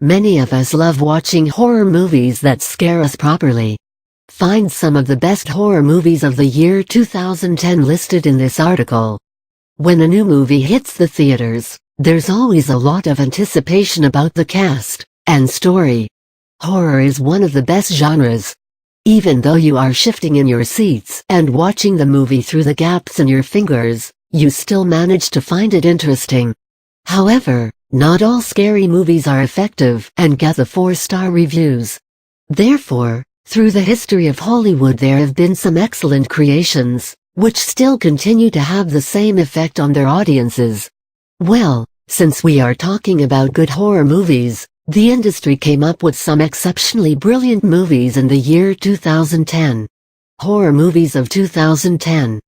Many of us love watching horror movies that scare us properly. Find some of the best horror movies of the year 2010 listed in this article. When a new movie hits the theaters, there's always a lot of anticipation about the cast and story. Horror is one of the best genres. Even though you are shifting in your seats and watching the movie through the gaps in your fingers, you still manage to find it interesting. However, not all scary movies are effective and get the 4-star reviews. Therefore, through the history of Hollywood there have been some excellent creations, which still continue to have the same effect on their audiences. Well, since we are talking about good horror movies, the industry came up with some exceptionally brilliant movies in the year 2010. Horror movies of 2010.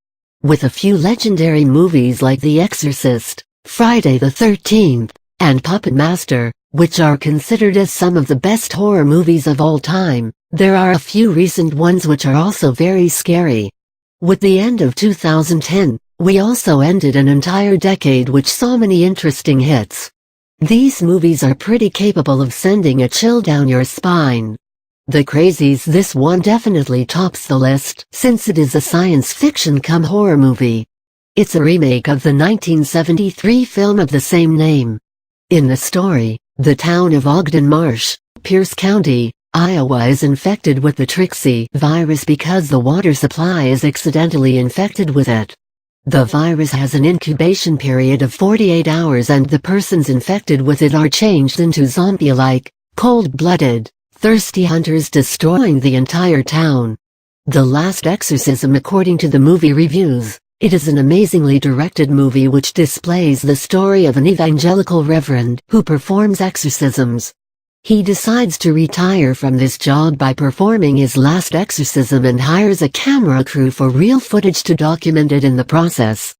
With a few legendary movies like The Exorcist, Friday the 13th, and Puppet Master, which are considered as some of the best horror movies of all time, there are a few recent ones which are also very scary. With the end of 2010, we also ended an entire decade which saw many interesting hits. These movies are pretty capable of sending a chill down your spine. The Crazies. This one definitely tops the list, since it is a science fiction cum horror movie. It's a remake of the 1973 film of the same name. In the story, the town of Ogden Marsh, Pierce County, Iowa is infected with the Trixie virus because the water supply is accidentally infected with it. The virus has an incubation period of 48 hours and the persons infected with it are changed into zombie-like, cold-blooded, thirsty hunters destroying the entire town. The Last Exorcism. According to the movie reviews, it is an amazingly directed movie which displays the story of an evangelical reverend who performs exorcisms. He decides to retire from this job by performing his last exorcism and hires a camera crew for real footage to document it in the process.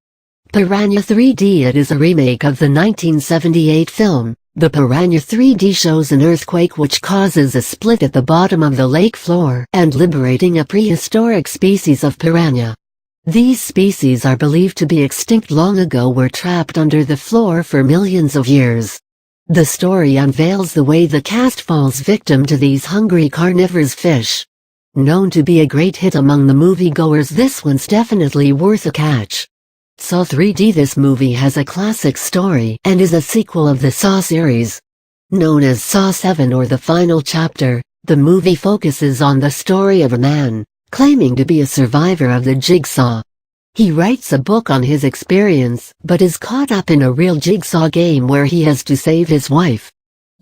Piranha 3D. It is a remake of the 1978 film. The Piranha 3D shows an earthquake which causes a split at the bottom of the lake floor and liberating a prehistoric species of piranha. These species are believed to be extinct long ago, were trapped under the floor for millions of years. The story unveils the way the cast falls victim to these hungry carnivorous fish. Known to be a great hit among the moviegoers, this one's definitely worth a catch. Saw 3D. This movie has a classic story and is a sequel of the Saw series. Known as Saw 7 or The Final Chapter, the movie focuses on the story of a man claiming to be a survivor of the Jigsaw. He writes a book on his experience, but is caught up in a real Jigsaw game where he has to save his wife.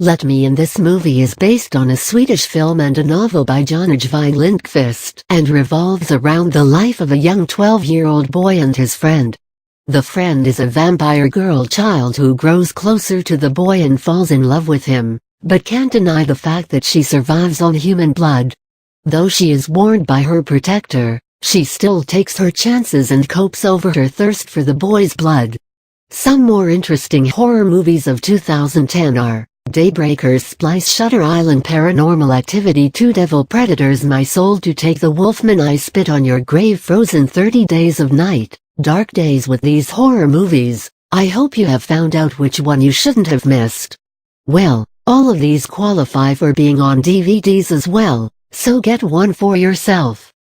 Let Me In. This movie is based on a Swedish film and a novel by Jan Ajvide Lindqvist and revolves around the life of a young 12-year-old boy and his friend. The friend is a vampire girl child who grows closer to the boy and falls in love with him, but can't deny the fact that she survives on human blood. Though she is warned by her protector, she still takes her chances and copes over her thirst for the boy's blood. Some more interesting horror movies of 2010 are Daybreakers, Splice, Shutter Island, Paranormal Activity 2, Devil Predators, My Soul to Take, The Wolfman, I Spit on Your Grave, Frozen, 30 Days of Night, Dark Days. With these horror movies, I hope you have found out which one you shouldn't have missed. Well, all of these qualify for being on DVDs as well, so get one for yourself.